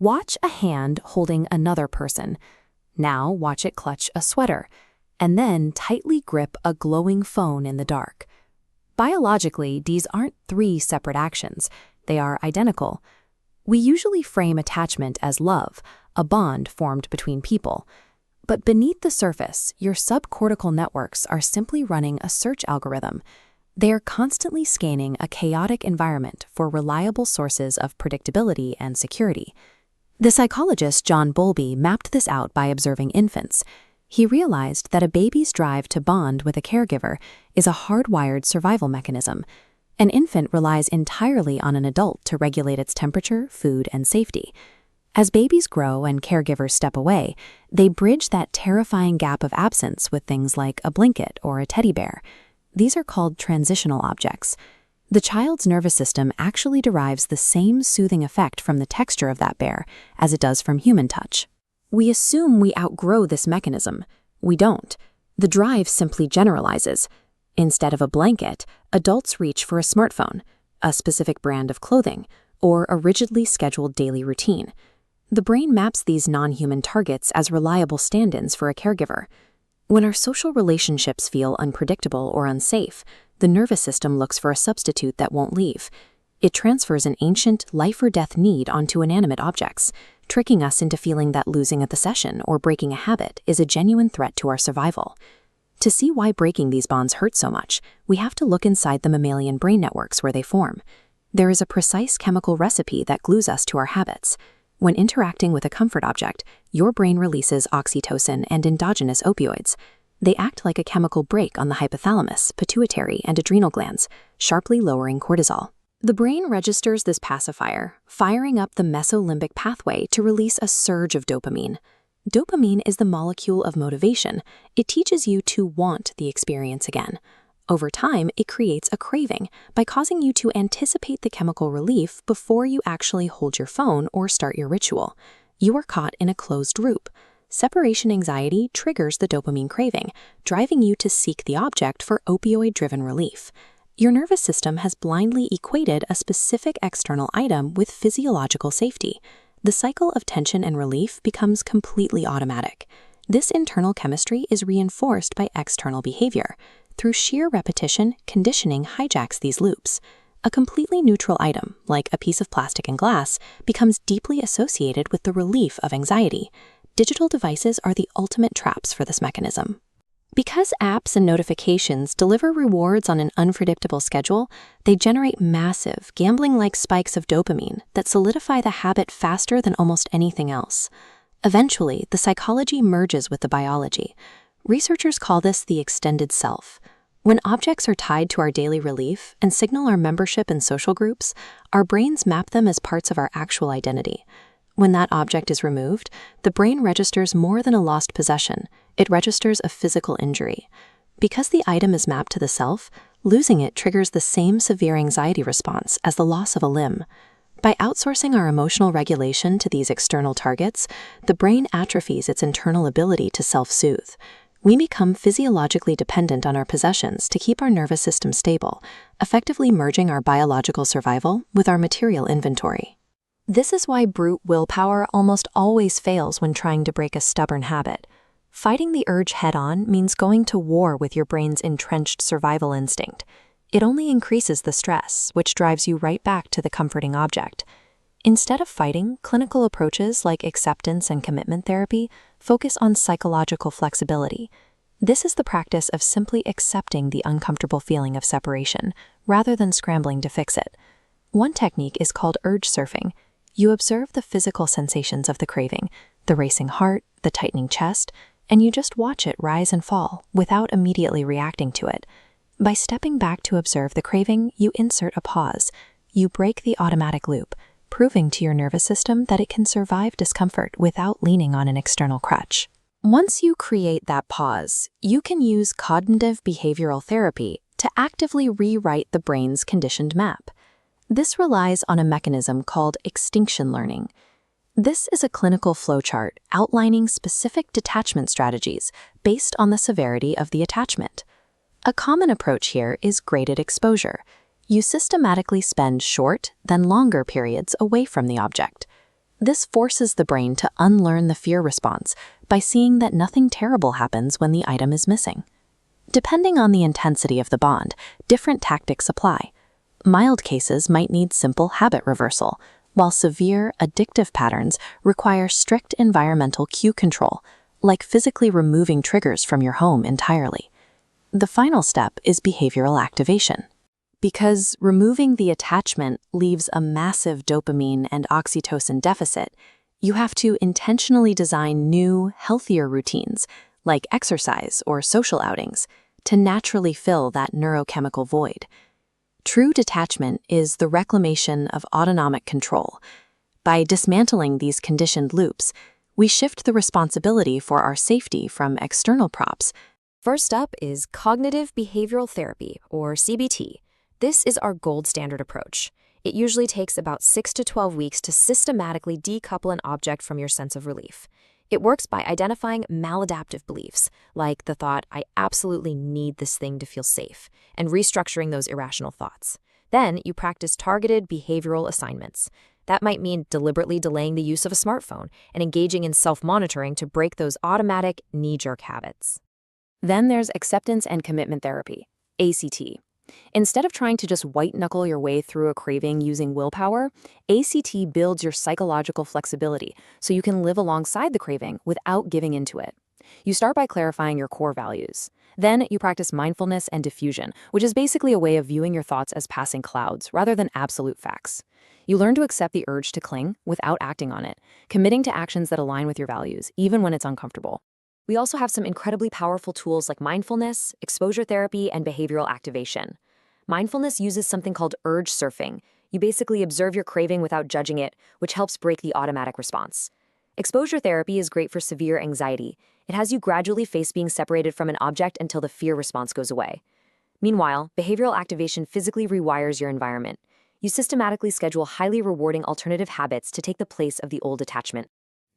Watch a hand holding another person. Now watch it clutch a sweater, and then tightly grip a glowing phone in the dark. Biologically, these aren't three separate actions. They are identical. We usually frame attachment as love, a bond formed between people. But beneath the surface, your subcortical networks are simply running a search algorithm. They are constantly scanning a chaotic environment for reliable sources of predictability and security. The psychologist John Bowlby mapped this out by observing infants. He realized that a baby's drive to bond with a caregiver is a hardwired survival mechanism. An infant relies entirely on an adult to regulate its temperature, food, and safety. As babies grow and caregivers step away, they bridge that terrifying gap of absence with things like a blanket or a teddy bear. These are called transitional objects. The child's nervous system actually derives the same soothing effect from the texture of that bear as it does from human touch. We assume we outgrow this mechanism. We don't. The drive simply generalizes. Instead of a blanket, adults reach for a smartphone, a specific brand of clothing, or a rigidly scheduled daily routine. The brain maps these non-human targets as reliable stand-ins for a caregiver. When our social relationships feel unpredictable or unsafe, the nervous system looks for a substitute that won't leave. It transfers an ancient life-or-death need onto inanimate objects, tricking us into feeling that losing at the session or breaking a habit is a genuine threat to our survival. To see why breaking these bonds hurts so much, we have to look inside the mammalian brain networks where they form. There is a precise chemical recipe that glues us to our habits. When interacting with a comfort object, your brain releases oxytocin and endogenous opioids. They act like a chemical brake on the hypothalamus, pituitary, and adrenal glands, sharply lowering cortisol. The brain registers this pacifier, firing up the mesolimbic pathway to release a surge of dopamine. Dopamine is the molecule of motivation. It teaches you to want the experience again. Over time, it creates a craving by causing you to anticipate the chemical relief before you actually hold your phone or start your ritual. You are caught in a closed loop. Separation anxiety triggers the dopamine craving, driving you to seek the object for opioid-driven relief. Your nervous system has blindly equated a specific external item with physiological safety. The cycle of tension and relief becomes completely automatic. This internal chemistry is reinforced by external behavior. Through sheer repetition, conditioning hijacks these loops. A completely neutral item, like a piece of plastic and glass, becomes deeply associated with the relief of anxiety. Digital devices are the ultimate traps for this mechanism. Because apps and notifications deliver rewards on an unpredictable schedule, they generate massive, gambling-like spikes of dopamine that solidify the habit faster than almost anything else. Eventually, the psychology merges with the biology. Researchers call this the extended self. When objects are tied to our daily relief and signal our membership in social groups, our brains map them as parts of our actual identity. When that object is removed, the brain registers more than a lost possession. It registers a physical injury. Because the item is mapped to the self, losing it triggers the same severe anxiety response as the loss of a limb. By outsourcing our emotional regulation to these external targets, the brain atrophies its internal ability to self-soothe. We become physiologically dependent on our possessions to keep our nervous system stable, effectively merging our biological survival with our material inventory. This is why brute willpower almost always fails when trying to break a stubborn habit. Fighting the urge head-on means going to war with your brain's entrenched survival instinct. It only increases the stress, which drives you right back to the comforting object. Instead of fighting, clinical approaches like acceptance and commitment therapy focus on psychological flexibility. This is the practice of simply accepting the uncomfortable feeling of separation, rather than scrambling to fix it. One technique is called urge surfing. You observe the physical sensations of the craving, the racing heart, the tightening chest, and you just watch it rise and fall without immediately reacting to it. By stepping back to observe the craving, you insert a pause. You break the automatic loop, proving to your nervous system that it can survive discomfort without leaning on an external crutch. Once you create that pause, you can use cognitive behavioral therapy to actively rewrite the brain's conditioned map. This relies on a mechanism called extinction learning. This is a clinical flowchart outlining specific detachment strategies based on the severity of the attachment. A common approach here is graded exposure. You systematically spend short, then longer periods away from the object. This forces the brain to unlearn the fear response by seeing that nothing terrible happens when the item is missing. Depending on the intensity of the bond, different tactics apply. Mild cases might need simple habit reversal, while severe, addictive patterns require strict environmental cue control, like physically removing triggers from your home entirely. The final step is behavioral activation. Because removing the attachment leaves a massive dopamine and oxytocin deficit, you have to intentionally design new, healthier routines, like exercise or social outings, to naturally fill that neurochemical void. True detachment is the reclamation of autonomic control. By dismantling these conditioned loops, we shift the responsibility for our safety from external props. First up is cognitive behavioral therapy, or CBT. This is our gold standard approach. It usually takes about 6 to 12 weeks to systematically decouple an object from your sense of relief. It works by identifying maladaptive beliefs, like the thought, I absolutely need this thing to feel safe, and restructuring those irrational thoughts. Then you practice targeted behavioral assignments. That might mean deliberately delaying the use of a smartphone and engaging in self-monitoring to break those automatic knee-jerk habits. Then there's acceptance and commitment therapy, ACT. Instead of trying to just white-knuckle your way through a craving using willpower, ACT builds your psychological flexibility so you can live alongside the craving without giving into it. You start by clarifying your core values. Then you practice mindfulness and diffusion, which is basically a way of viewing your thoughts as passing clouds rather than absolute facts. You learn to accept the urge to cling without acting on it, committing to actions that align with your values, even when it's uncomfortable. We also have some incredibly powerful tools like mindfulness, exposure therapy, and behavioral activation. Mindfulness uses something called urge surfing. You basically observe your craving without judging it, which helps break the automatic response. Exposure therapy is great for severe anxiety. It has you gradually face being separated from an object until the fear response goes away. Meanwhile, behavioral activation physically rewires your environment. You systematically schedule highly rewarding alternative habits to take the place of the old attachment.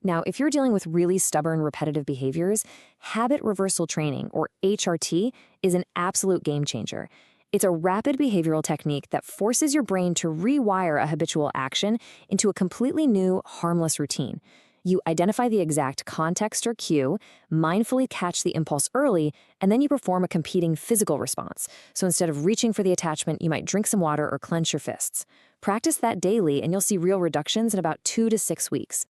Now, if you're dealing with really stubborn, repetitive behaviors, habit reversal training, or HRT, is an absolute game changer. It's a rapid behavioral technique that forces your brain to rewire a habitual action into a completely new, harmless routine. You identify the exact context or cue, mindfully catch the impulse early, and then you perform a competing physical response. So instead of reaching for the attachment, you might drink some water or clench your fists. Practice that daily, and you'll see real reductions in about 2 to 6 weeks.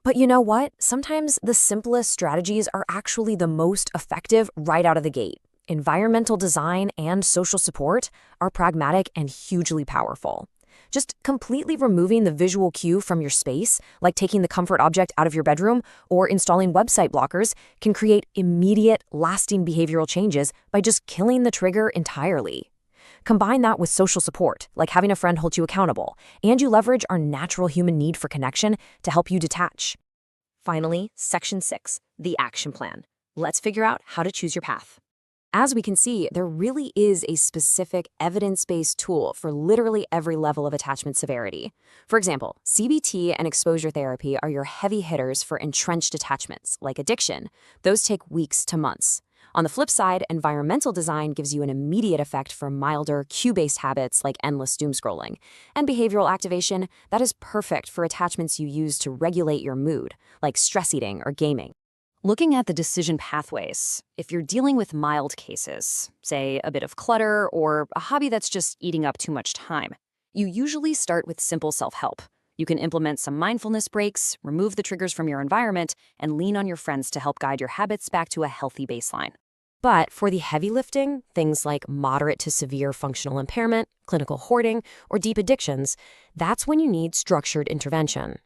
But you know what? Sometimes the simplest strategies are actually the most effective right out of the gate. Environmental design and social support are pragmatic and hugely powerful. Just completely removing the visual cue from your space, like taking the comfort object out of your bedroom or installing website blockers, can create immediate, lasting behavioral changes by just killing the trigger entirely. Combine that with social support, like having a friend hold you accountable, and you leverage our natural human need for connection to help you detach. Finally, Section 6, the action plan. Let's figure out how to choose your path. As we can see, there really is a specific evidence-based tool for literally every level of attachment severity. For example, CBT and exposure therapy are your heavy hitters for entrenched attachments, like addiction. Those take weeks to months. On the flip side, environmental design gives you an immediate effect for milder, cue-based habits like endless doom scrolling. And behavioral activation, that is perfect for attachments you use to regulate your mood, like stress eating or gaming. Looking at the decision pathways, if you're dealing with mild cases, say a bit of clutter or a hobby that's just eating up too much time, you usually start with simple self-help. You can implement some mindfulness breaks, remove the triggers from your environment, and lean on your friends to help guide your habits back to a healthy baseline. But for the heavy lifting, things like moderate to severe functional impairment, clinical hoarding, or deep addictions, that's when you need structured intervention.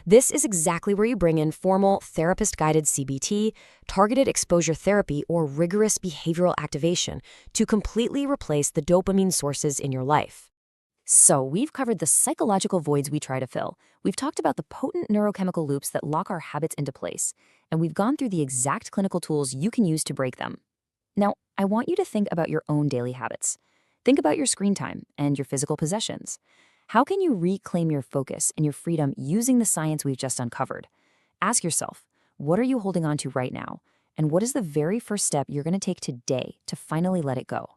This is exactly where you bring in formal, therapist-guided CBT, targeted exposure therapy, or rigorous behavioral activation to completely replace the dopamine sources in your life. So we've covered the psychological voids we try to fill. We've talked about the potent neurochemical loops that lock our habits into place, and we've gone through the exact clinical tools you can use to break them. Now, I want you to think about your own daily habits. Think about your screen time and your physical possessions. How can you reclaim your focus and your freedom using the science we've just uncovered? Ask yourself, what are you holding on to right now? And what is the very first step you're going to take today to finally let it go?